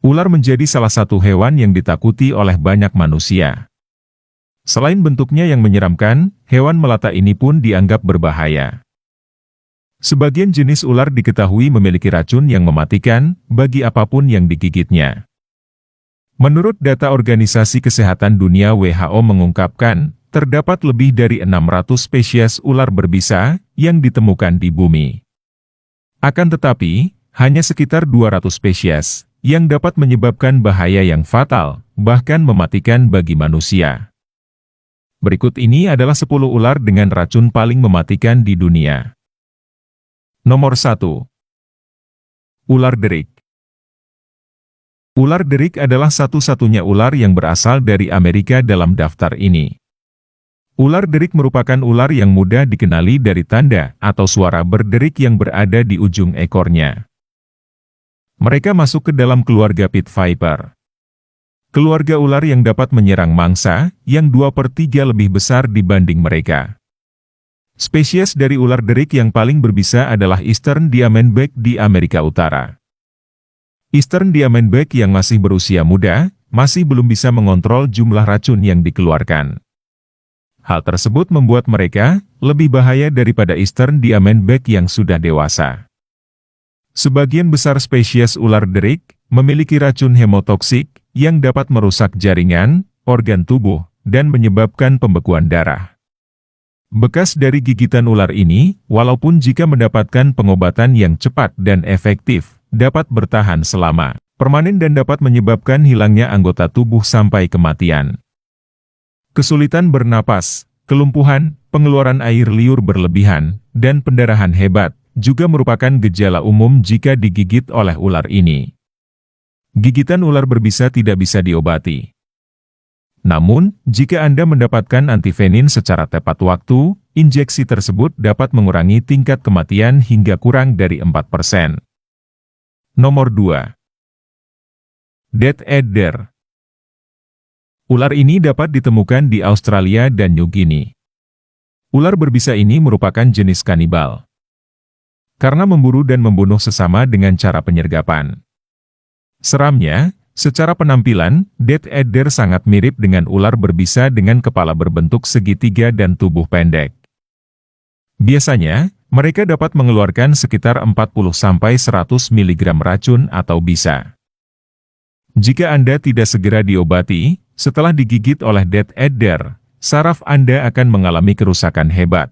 Ular menjadi salah satu hewan yang ditakuti oleh banyak manusia. Selain bentuknya yang menyeramkan, hewan melata ini pun dianggap berbahaya. Sebagian jenis ular diketahui memiliki racun yang mematikan bagi apapun yang digigitnya. Menurut data Organisasi Kesehatan Dunia WHO mengungkapkan, terdapat lebih dari 600 spesies ular berbisa yang ditemukan di bumi. Akan tetapi, hanya sekitar 200 spesies yang dapat menyebabkan bahaya yang fatal, bahkan mematikan bagi manusia. Berikut ini adalah 10 ular dengan racun paling mematikan di dunia. Nomor 1. Ular derik. Ular derik adalah satu-satunya ular yang berasal dari Amerika dalam daftar ini. Ular derik merupakan ular yang mudah dikenali dari tanda atau suara berderik yang berada di ujung ekornya. Mereka masuk ke dalam keluarga pit viper. Keluarga ular yang dapat menyerang mangsa, yang 2/3 lebih besar dibanding mereka. Spesies dari ular derik yang paling berbisa adalah Eastern Diamondback di Amerika Utara. Eastern Diamondback yang masih berusia muda, masih belum bisa mengontrol jumlah racun yang dikeluarkan. Hal tersebut membuat mereka lebih bahaya daripada Eastern Diamondback yang sudah dewasa. Sebagian besar spesies ular derik memiliki racun hemotoksik yang dapat merusak jaringan, organ tubuh, dan menyebabkan pembekuan darah. Bekas dari gigitan ular ini, walaupun jika mendapatkan pengobatan yang cepat dan efektif, dapat bertahan selama permanen dan dapat menyebabkan hilangnya anggota tubuh sampai kematian. Kesulitan bernapas, kelumpuhan, pengeluaran air liur berlebihan, dan pendarahan hebat juga merupakan gejala umum jika digigit oleh ular ini. Gigitan ular berbisa tidak bisa diobati. Namun, jika Anda mendapatkan antivenin secara tepat waktu, injeksi tersebut dapat mengurangi tingkat kematian hingga kurang dari 4%. Nomor 2. Death Adder. Ular ini dapat ditemukan di Australia dan New Guinea. Ular berbisa ini merupakan jenis kanibal. Karena memburu dan membunuh sesama dengan cara penyergapan. Seramnya, secara penampilan, Death Adder sangat mirip dengan ular berbisa dengan kepala berbentuk segitiga dan tubuh pendek. Biasanya, mereka dapat mengeluarkan sekitar 40-100 mg racun atau bisa. Jika Anda tidak segera diobati, setelah digigit oleh Death Adder, saraf Anda akan mengalami kerusakan hebat.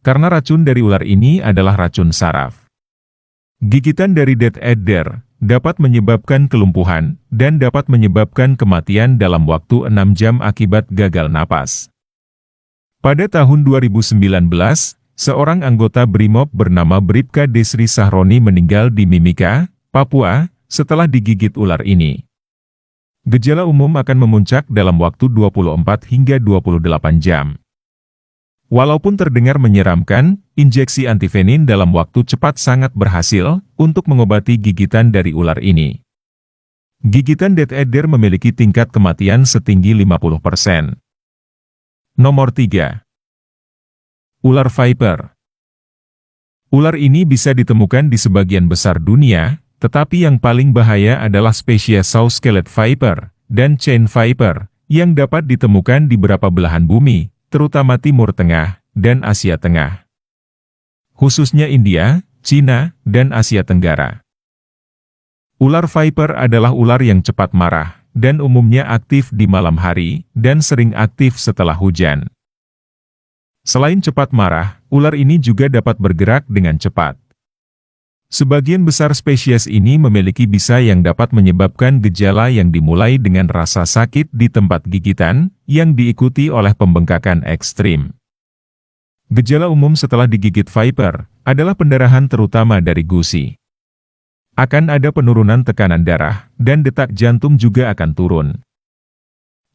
Karena racun dari ular ini adalah racun saraf. Gigitan dari Death Adder dapat menyebabkan kelumpuhan dan dapat menyebabkan kematian dalam waktu 6 jam akibat gagal napas. Pada tahun 2019, seorang anggota BRIMOB bernama Bribka Desri Sahroni meninggal di Mimika, Papua, setelah digigit ular ini. Gejala umum akan memuncak dalam waktu 24 hingga 28 jam. Walaupun terdengar menyeramkan, injeksi antivenin dalam waktu cepat sangat berhasil untuk mengobati gigitan dari ular ini. Gigitan Death Adder memiliki tingkat kematian setinggi 50%. Nomor 3. Ular Viper. Ular ini bisa ditemukan di sebagian besar dunia, tetapi yang paling bahaya adalah spesies Saw-Skelet Viper dan Chain Viper, yang dapat ditemukan di beberapa belahan bumi, terutama Timur Tengah dan Asia Tengah. Khususnya India, Cina, dan Asia Tenggara. Ular viper adalah ular yang cepat marah, dan umumnya aktif di malam hari, dan sering aktif setelah hujan. Selain cepat marah, ular ini juga dapat bergerak dengan cepat. Sebagian besar spesies ini memiliki bisa yang dapat menyebabkan gejala yang dimulai dengan rasa sakit di tempat gigitan, yang diikuti oleh pembengkakan ekstrim. Gejala umum setelah digigit viper adalah pendarahan terutama dari gusi. Akan ada penurunan tekanan darah, dan detak jantung juga akan turun.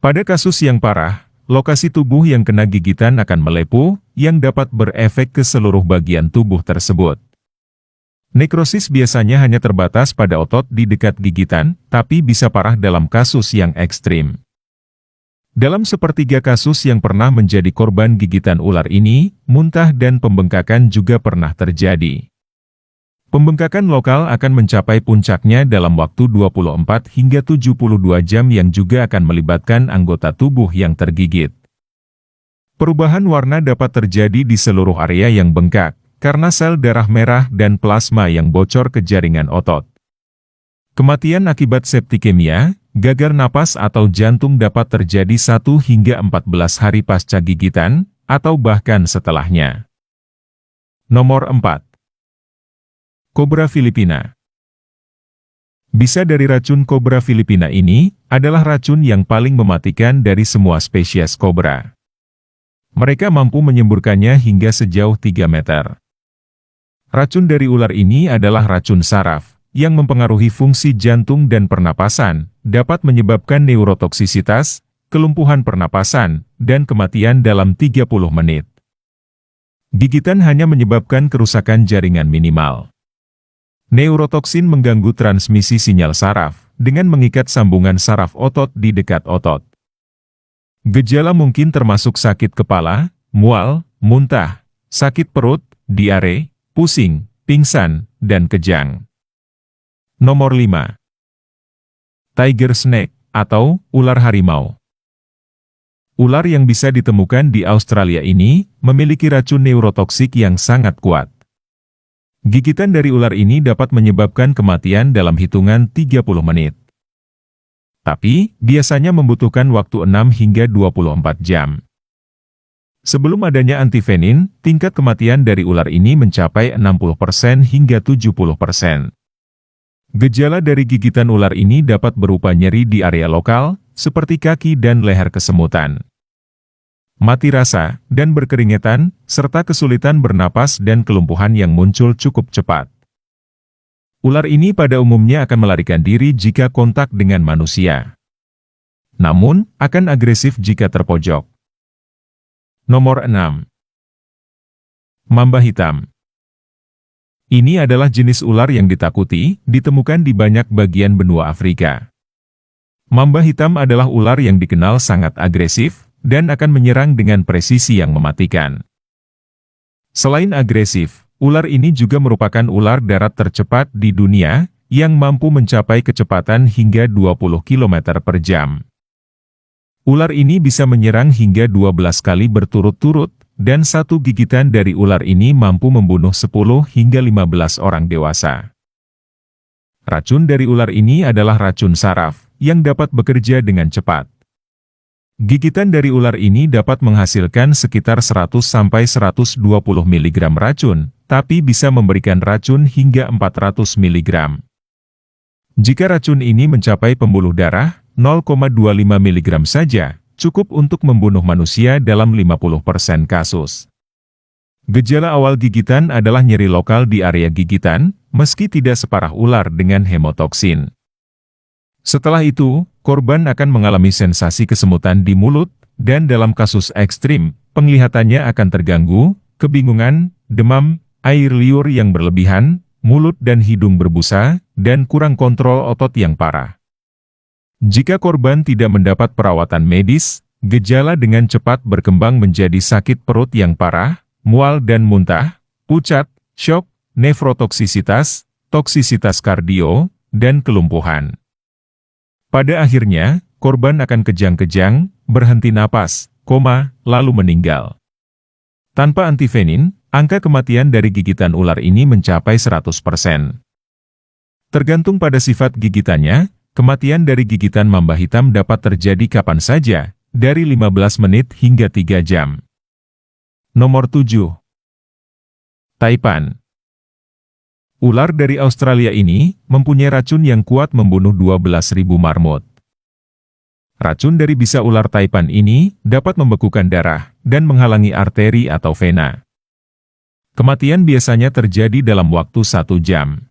Pada kasus yang parah, lokasi tubuh yang kena gigitan akan melepuh, yang dapat berefek ke seluruh bagian tubuh tersebut. Nekrosis biasanya hanya terbatas pada otot di dekat gigitan, tapi bisa parah dalam kasus yang ekstrim. Dalam sepertiga kasus yang pernah menjadi korban gigitan ular ini, muntah dan pembengkakan juga pernah terjadi. Pembengkakan lokal akan mencapai puncaknya dalam waktu 24 hingga 72 jam yang juga akan melibatkan anggota tubuh yang tergigit. Perubahan warna dapat terjadi di seluruh area yang bengkak, karena sel darah merah dan plasma yang bocor ke jaringan otot. Kematian akibat septikemia, gagal napas atau jantung dapat terjadi 1 hingga 14 hari pasca gigitan, atau bahkan setelahnya. Nomor 4. Kobra Filipina. Bisa dari racun kobra Filipina ini, adalah racun yang paling mematikan dari semua spesies kobra. Mereka mampu menyemburkannya hingga sejauh 3 meter. Racun dari ular ini adalah racun saraf, yang mempengaruhi fungsi jantung dan pernapasan, dapat menyebabkan neurotoksisitas, kelumpuhan pernapasan, dan kematian dalam 30 menit. Gigitan hanya menyebabkan kerusakan jaringan minimal. Neurotoksin mengganggu transmisi sinyal saraf, dengan mengikat sambungan saraf otot di dekat otot. Gejala mungkin termasuk sakit kepala, mual, muntah, sakit perut, diare, pusing, pingsan, dan kejang. Nomor 5. Tiger snake, atau ular harimau. Ular yang bisa ditemukan di Australia ini, memiliki racun neurotoksik yang sangat kuat. Gigitan dari ular ini dapat menyebabkan kematian dalam hitungan 30 menit. Tapi, biasanya membutuhkan waktu 6 hingga 24 jam. Sebelum adanya antivenin, tingkat kematian dari ular ini mencapai 60% hingga 70%. Gejala dari gigitan ular ini dapat berupa nyeri di area lokal, seperti kaki dan leher kesemutan, mati rasa, dan berkeringetan, serta kesulitan bernapas dan kelumpuhan yang muncul cukup cepat. Ular ini pada umumnya akan melarikan diri jika kontak dengan manusia. Namun, akan agresif jika terpojok. Nomor 6. Mamba hitam. Ini adalah jenis ular yang ditakuti, ditemukan di banyak bagian benua Afrika. Mamba hitam adalah ular yang dikenal sangat agresif, dan akan menyerang dengan presisi yang mematikan. Selain agresif, ular ini juga merupakan ular darat tercepat di dunia, yang mampu mencapai kecepatan hingga 20 km per jam. Ular ini bisa menyerang hingga 12 kali berturut-turut, dan satu gigitan dari ular ini mampu membunuh 10 hingga 15 orang dewasa. Racun dari ular ini adalah racun saraf, yang dapat bekerja dengan cepat. Gigitan dari ular ini dapat menghasilkan sekitar 100-120 mg racun, tapi bisa memberikan racun hingga 400 mg. Jika racun ini mencapai pembuluh darah, 0,25 mg saja, cukup untuk membunuh manusia dalam 50% kasus. Gejala awal gigitan adalah nyeri lokal di area gigitan, meski tidak separah ular dengan hemotoksin. Setelah itu, korban akan mengalami sensasi kesemutan di mulut, dan dalam kasus ekstrim, penglihatannya akan terganggu, kebingungan, demam, air liur yang berlebihan, mulut dan hidung berbusa, dan kurang kontrol otot yang parah. Jika korban tidak mendapat perawatan medis, gejala dengan cepat berkembang menjadi sakit perut yang parah, mual dan muntah, pucat, syok, nefrotoksisitas, toksisitas kardio, dan kelumpuhan. Pada akhirnya, korban akan kejang-kejang, berhenti napas, koma, lalu meninggal. Tanpa antivenin, angka kematian dari gigitan ular ini mencapai 100%. Tergantung pada sifat gigitannya, kematian dari gigitan mamba hitam dapat terjadi kapan saja, dari 15 menit hingga 3 jam. Nomor 7. Taipan. Ular dari Australia ini, mempunyai racun yang kuat membunuh 12.000 marmut. Racun dari bisa ular taipan ini, dapat membekukan darah, dan menghalangi arteri atau vena. Kematian biasanya terjadi dalam waktu 1 jam.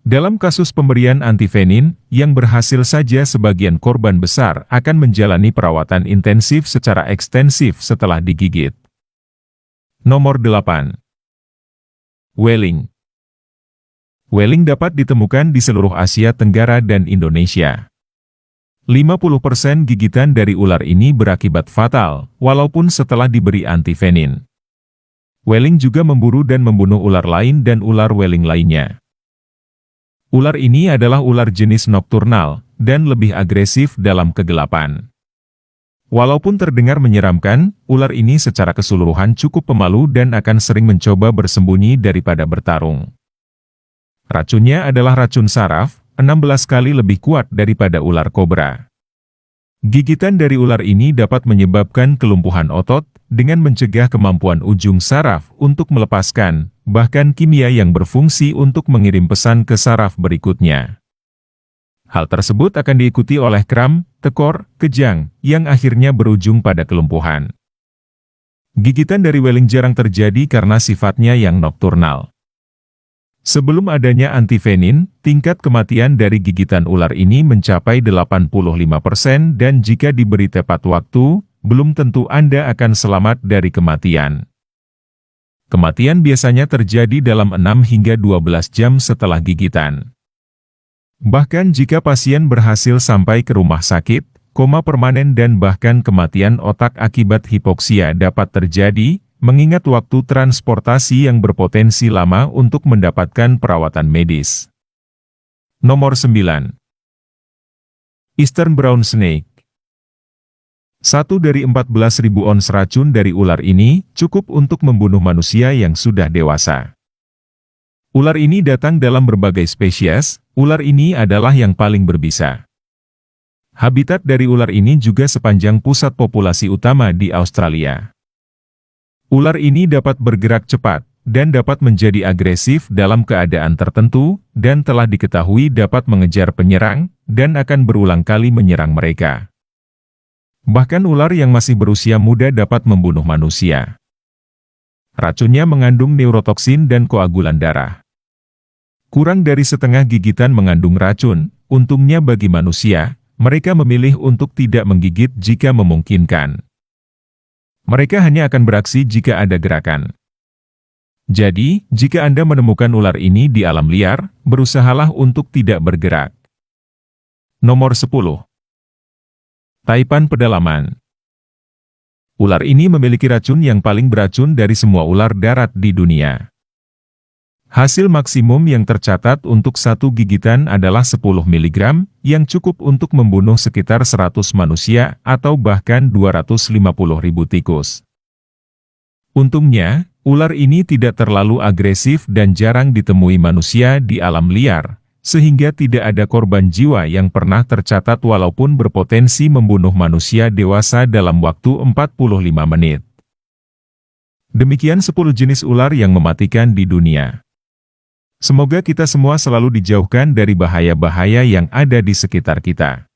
Dalam kasus pemberian antivenin, yang berhasil saja sebagian korban besar akan menjalani perawatan intensif secara ekstensif setelah digigit. Nomor 8. Whaling. Whaling dapat ditemukan di seluruh Asia Tenggara dan Indonesia. 50% gigitan dari ular ini berakibat fatal, walaupun setelah diberi antivenin. Welling juga memburu dan membunuh ular lain dan ular Welling lainnya. Ular ini adalah ular jenis nokturnal, dan lebih agresif dalam kegelapan. Walaupun terdengar menyeramkan, ular ini secara keseluruhan cukup pemalu dan akan sering mencoba bersembunyi daripada bertarung. Racunnya adalah racun saraf, 16 kali lebih kuat daripada ular kobra. Gigitan dari ular ini dapat menyebabkan kelumpuhan otot, dengan mencegah kemampuan ujung saraf untuk melepaskan, bahkan kimia yang berfungsi untuk mengirim pesan ke saraf berikutnya. Hal tersebut akan diikuti oleh kram, tekor, kejang, yang akhirnya berujung pada kelumpuhan. Gigitan dari Welling jarang terjadi karena sifatnya yang nokturnal. Sebelum adanya antivenin, tingkat kematian dari gigitan ular ini mencapai 85% dan jika diberi tepat waktu, belum tentu Anda akan selamat dari kematian. Kematian biasanya terjadi dalam 6 hingga 12 jam setelah gigitan. Bahkan jika pasien berhasil sampai ke rumah sakit, koma permanen dan bahkan kematian otak akibat hipoksia dapat terjadi, mengingat waktu transportasi yang berpotensi lama untuk mendapatkan perawatan medis. Nomor 9. Eastern Brown Snake. 1 dari 14.000 ons racun dari ular ini cukup untuk membunuh manusia yang sudah dewasa. Ular ini datang dalam berbagai spesies, ular ini adalah yang paling berbisa. Habitat dari ular ini juga sepanjang pusat populasi utama di Australia. Ular ini dapat bergerak cepat, dan dapat menjadi agresif dalam keadaan tertentu, dan telah diketahui dapat mengejar penyerang, dan akan berulang kali menyerang mereka. Bahkan ular yang masih berusia muda dapat membunuh manusia. Racunnya mengandung neurotoksin dan koagulan darah. Kurang dari setengah gigitan mengandung racun, untungnya bagi manusia, mereka memilih untuk tidak menggigit jika memungkinkan. Mereka hanya akan beraksi jika ada gerakan. Jadi, jika Anda menemukan ular ini di alam liar, berusahalah untuk tidak bergerak. Nomor 10. Taipan pedalaman. Ular ini memiliki racun yang paling beracun dari semua ular darat di dunia. Hasil maksimum yang tercatat untuk satu gigitan adalah 10 mg, yang cukup untuk membunuh sekitar 100 manusia atau bahkan 250.000 tikus. Untungnya, ular ini tidak terlalu agresif dan jarang ditemui manusia di alam liar, sehingga tidak ada korban jiwa yang pernah tercatat walaupun berpotensi membunuh manusia dewasa dalam waktu 45 menit. Demikian 10 jenis ular yang mematikan di dunia. Semoga kita semua selalu dijauhkan dari bahaya-bahaya yang ada di sekitar kita.